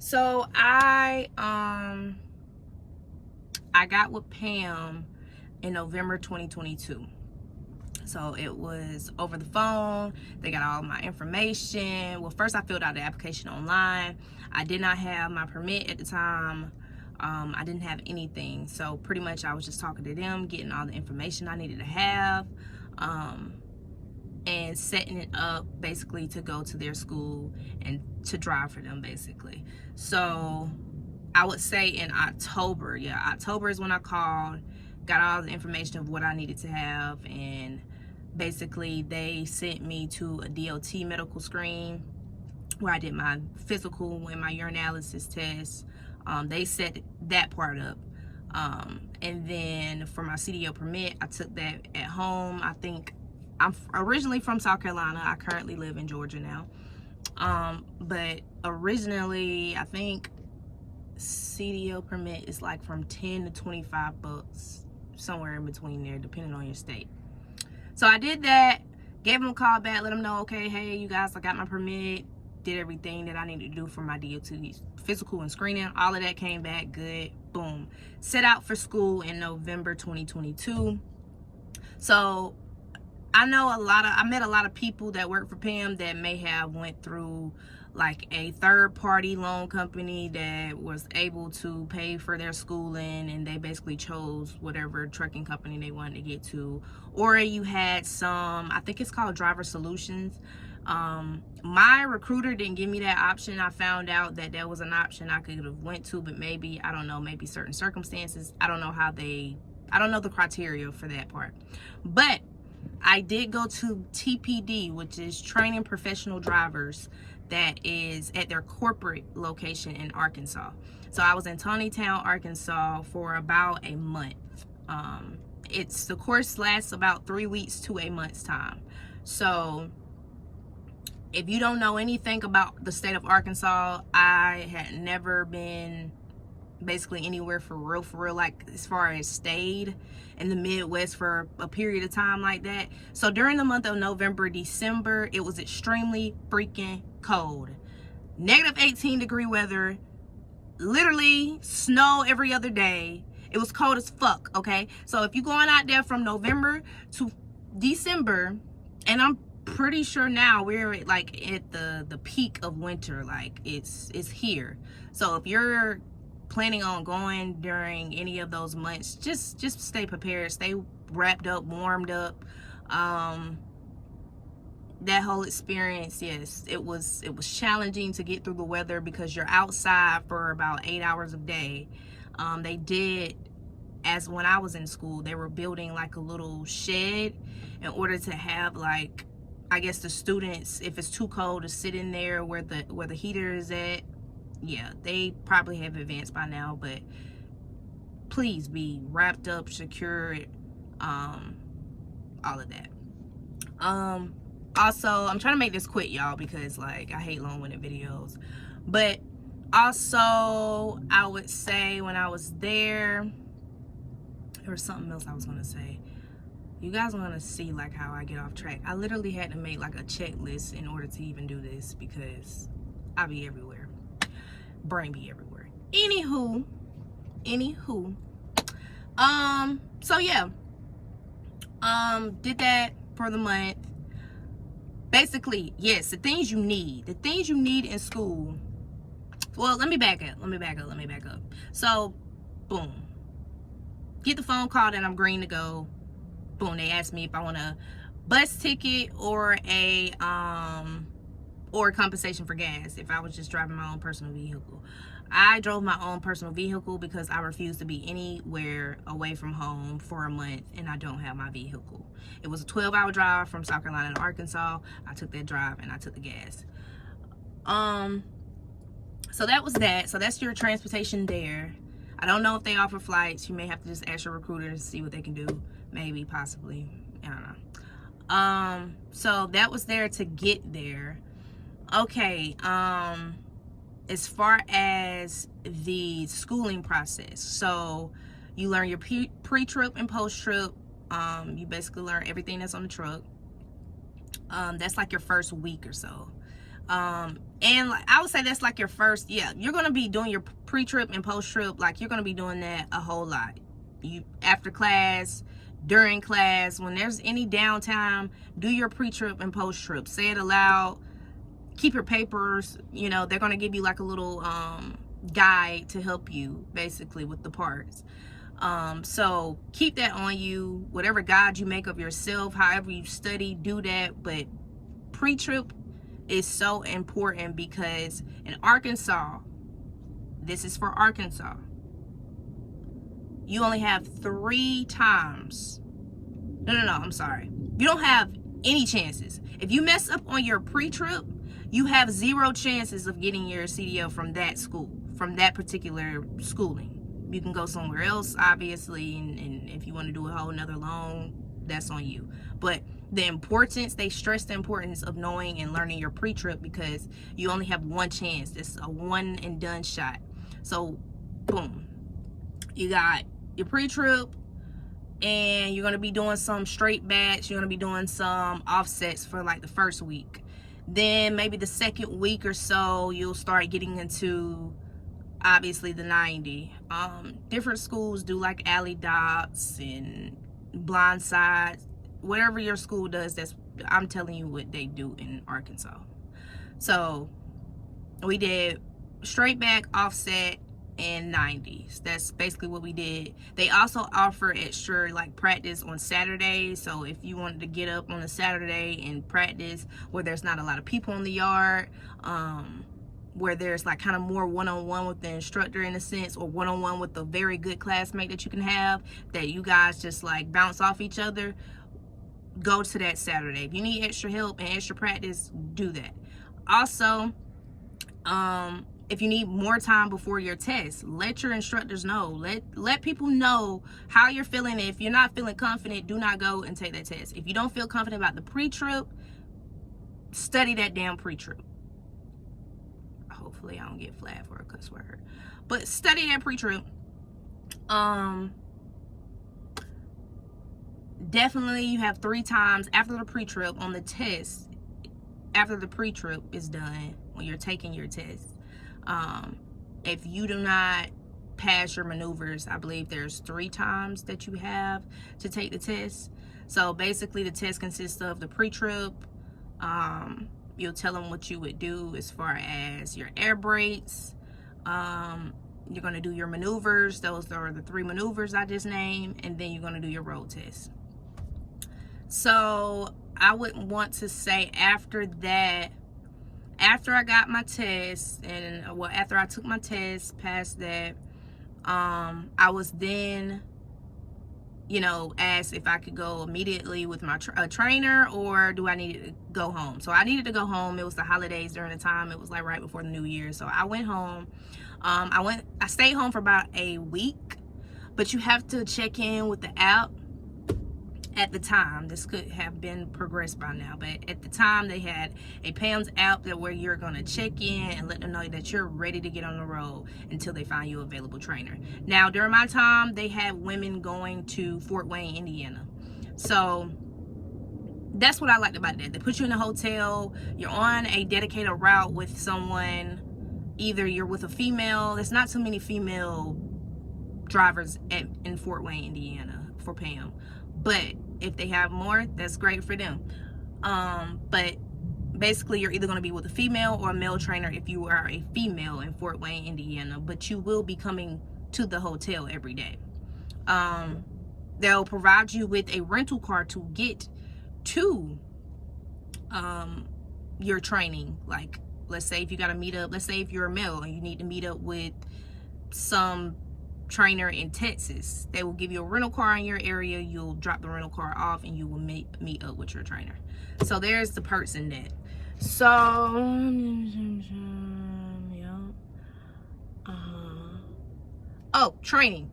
So I got with PAM in November 2022. So it was over the phone. They got all my information. Well, first I filled out the application online. I did not have my permit at the time. I didn't have anything. So pretty much I was just talking to them, getting all the information I needed to have, and setting it up basically to go to their school and to drive for them basically. So I would say in October, October is when I called, got all the information of what I needed to have, and basically they sent me to a DOT medical screen where I did my physical and my urinalysis test. They set that part up. And then for my CDL permit, I took that at home. I think I'm originally from South Carolina. I currently live in Georgia now. But originally, I think CDL permit is like from 10 to 25 bucks, somewhere in between there, depending on your state. So I did that, gave them a call back, let them know, okay, hey, you guys, I got my permit, did everything that I needed to do for my DOT physical and screening. All of that came back good. Boom. Set out for school in November 2022. So I met a lot of people that work for PAM that may have went through like a third-party loan company that was able to pay for their schooling, and they basically chose whatever trucking company they wanted to get to. Or you had some, I think it's called Driver Solutions. My recruiter didn't give me that option. I found out that there was an option I could have went to, but maybe, I don't know, maybe certain circumstances. I don't know the criteria for that part. But I did go to TPD, which is Training Professional Drivers, that is at their corporate location in Arkansas. So I was in Tawnytown, Arkansas for about a month. The course lasts about 3 weeks to a month's time. So if you don't know anything about the state of Arkansas, I had never been basically anywhere for real, like as far as stayed in the Midwest for a period of time like that. So during the month of November, December, it was extremely freaking cold. Negative 18-degree weather, literally snow every other day. It was cold as fuck, okay? So if you're going out there from November to December, and I'm pretty sure now we're like at the peak of winter, like it's here. So if you're planning on going during any of those months, just stay prepared, stay wrapped up, warmed up. That whole experience, yes, it was challenging to get through the weather because you're outside for about 8 hours a day. They did, as when I was in school, they were building like a little shed in order to have, like, I guess the students, if it's too cold, to sit in there where the heater is at. Yeah, they probably have advanced by now, but please be wrapped up, secured, all of that. Also, I'm trying to make this quick, y'all, because like I hate long-winded videos. But also, I would say when I was there was something else I was gonna say. You guys want to see like how I get off track. I literally had to make like a checklist in order to even do this because I be everywhere. Brain be everywhere. Anywho. So yeah. Did that for the month. Basically, yes, the things you need in school. Well, let me back up. So, boom. Get the phone call that I'm green to go. Boom, they asked me if I want a bus ticket or a compensation for gas if I was just driving my own personal vehicle. I drove my own personal vehicle because I refuse to be anywhere away from home for a month and I don't have my vehicle. It was a 12-hour drive from South Carolina to Arkansas. I took that drive and I took the gas. So that was that. So that's your transportation there. I don't know if they offer flights. You may have to just ask your recruiter to see what they can do. Maybe, possibly. I don't know. So that was there to get there. Okay. As far as the schooling process, so you learn your pre-trip and post-trip. You basically learn everything that's on the truck. That's like your first week or so. And like, I would say that's like your first, you're going to be doing your pre-trip and post-trip. Like, you're going to be doing that a whole lot. You, after class, during class, when there's any downtime, do your pre-trip and post-trip. Say it aloud. Keep your papers. You know, they're going to give you like a little guide to help you basically with the parts. So keep that on you. Whatever guide you make of yourself, however you study, do that. But pre-trip is so important because in Arkansas, this is for Arkansas, you only have 3 times. No, I'm sorry. You don't have any chances. If you mess up on your pre-trip, you have 0 chances of getting your CDL from that school, from that particular schooling. You can go somewhere else, obviously, and if you want to do a whole nother loan, that's on you. But the importance, they stress the importance of knowing and learning your pre-trip because you only have 1 chance. It's a one and done shot. So, boom. You got your pre-trip, and you're going to be doing some straight bats. You're going to be doing some offsets for like the first week. Then maybe the second week or so, you'll start getting into obviously the 90. Different schools do like alley dots and blind sides. Whatever your school does, that's, I'm telling you what they do in Arkansas. So we did straight back, offset, and 90s. That's basically what we did. They also offer extra like practice on Saturdays. So if you wanted to get up on a Saturday and practice where there's not a lot of people in the yard, where there's like kind of more one-on-one with the instructor in a sense, or one-on-one with a very good classmate that you can have, that you guys just like bounce off each other, go to that Saturday. If you need extra help and extra practice, do that. Also, if you need more time before your test, let your instructors know. Let people know how you're feeling. If you're not feeling confident, do not go and take that test. If you don't feel confident about the pre-trip, study that damn pre-trip. Hopefully I don't get flagged for a cuss word. But study that pre-trip. Definitely you have 3 times after the pre-trip on the test. After the pre-trip is done, when you're taking your test. If you do not pass your maneuvers, I believe there's 3 times that you have to take the test. So basically the test consists of the pre-trip. You'll tell them what you would do as far as your air brakes. You're going to do your maneuvers. Those are the 3 maneuvers I just named. And then you're going to do your road test. So I would want to say after that, after I got my test, and well, after I took my test, passed that, I was then, you know, asked if I could go immediately with my trainer, or do I need to go home. So I needed to go home. It was the holidays during the time. It was like right before the New Year. So I went home. I stayed home for about a week, but you have to check in with the app. At the time, this could have been progressed by now, but at the time they had a PAM's app that where you're going to check in and let them know that you're ready to get on the road until they find you an available trainer. Now, during my time, they had women going to Fort Wayne, Indiana. So that's what I liked about that. They put you in a hotel, you're on a dedicated route with someone, either you're with a female. There's not so many female drivers in Fort Wayne, Indiana for PAM. But if they have more, that's great for them. But basically, you're either going to be with a female or a male trainer if you are a female in Fort Wayne, Indiana. But you will be coming to the hotel every day. They'll provide you with a rental car to get to your training. Like, let's say if you got to meet up, let's say if you're a male and you need to meet up with some trainer in Texas, they will give you a rental car in your area. You'll drop the rental car off and you will meet up with your trainer. So there's the perks in that. So training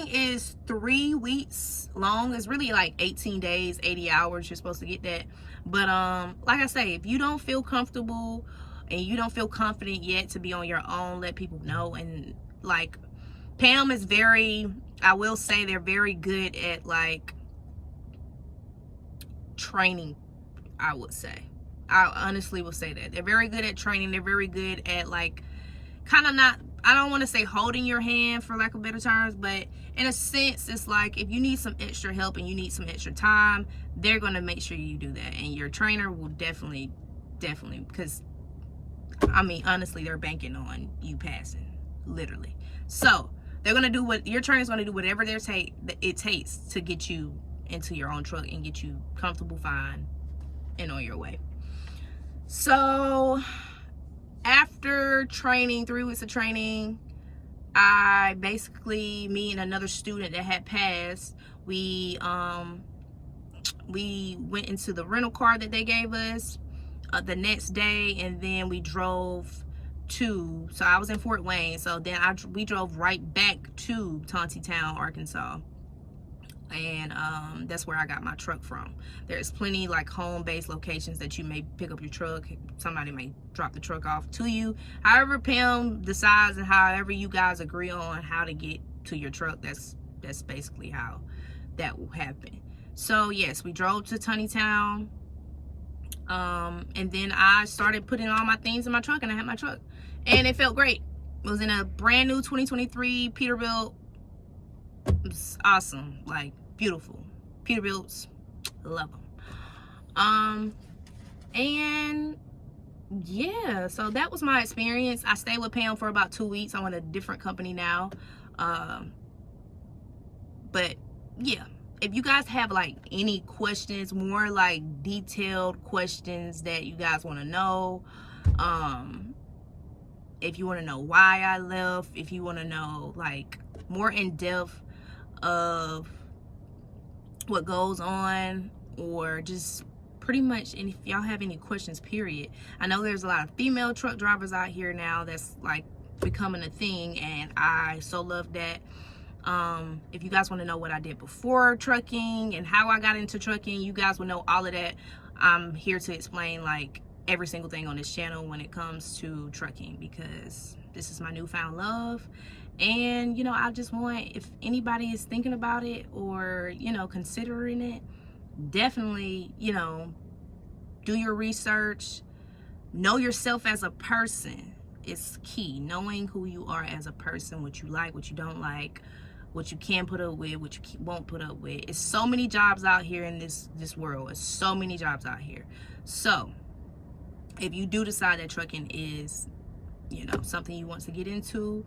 is 3 weeks long. It's really like 18 days, 80 hours. You're supposed to get that. But like I say, if you don't feel comfortable and you don't feel confident yet to be on your own, let people know. And like, PAM is I will say they're very good at like training, I would say. I honestly will say that. They're very good at training. They're very good at, like, kind of not, I don't want to say holding your hand for lack of better terms, but in a sense, it's like if you need some extra help and you need some extra time, they're going to make sure you do that. And your trainer will definitely, because, I mean, honestly, they're banking on you passing, literally. So they're going to do what your trainer's going to do, whatever it takes to get you into your own truck and get you comfortable, fine, and on your way. So after training, 3 weeks of training, I basically, me and another student that had passed, we went into the rental car that they gave us the next day, and then we drove to, so I was in Fort Wayne, so then we drove right back to Tontitown, Arkansas. And that's where I got my truck from. There's plenty like home-based locations that you may pick up your truck. Somebody may drop the truck off to you. However PAM decides and however you guys agree on how to get to your truck, that's basically how that will happen. So yes, we drove to Tontitown, and then I started putting all my things in my truck, and I had my truck, and it felt great. It was in a brand new 2023 Peterbilt. It was awesome, like beautiful. Peterbilts, love them. And yeah, so that was my experience. I stayed with Pam for about 2 weeks. I'm with a different company now. But yeah, if you guys have like any questions, more like detailed questions that you guys want to know, if you want to know why I left, if you want to know like more in depth of what goes on, or just pretty much, and if y'all have any questions, period. I know there's a lot of female truck drivers out here now that's like becoming a thing, and I so love that. If you guys want to know what I did before trucking and how I got into trucking, you guys will know all of that. I'm here to explain like every single thing on this channel when it comes to trucking, because this is my newfound love. And you know, I just want, if anybody is thinking about it or, you know, considering it, definitely, you know, do your research. Know yourself as a person is key. Knowing who you are as a person, what you like, what you don't like, what you can put up with, what you won't put up with. It's so many jobs out here in this world. It's so many jobs out here. So if you do decide that trucking is, you know, something you want to get into,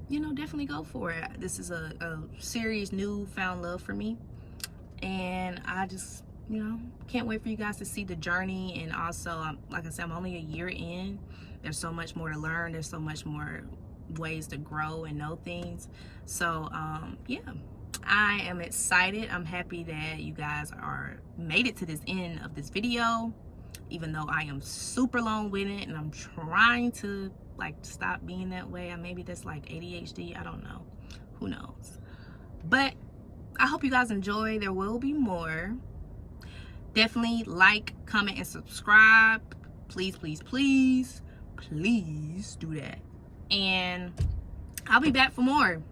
you know, definitely go for it. This is a serious newfound love for me, and I just, you know, can't wait for you guys to see the journey. And also, like I said, I'm only a year in. There's so much more to learn. There's so much more ways to grow and know things. So yeah, I am excited. I'm happy that you guys made it to this end of this video, even though I am super long-winded and I'm trying to like stop being that way. Maybe that's like ADHD, I don't know, who knows. But I hope you guys enjoy. There will be more. Definitely like, comment, and subscribe. Please, please, please, please do that. And I'll be back for more.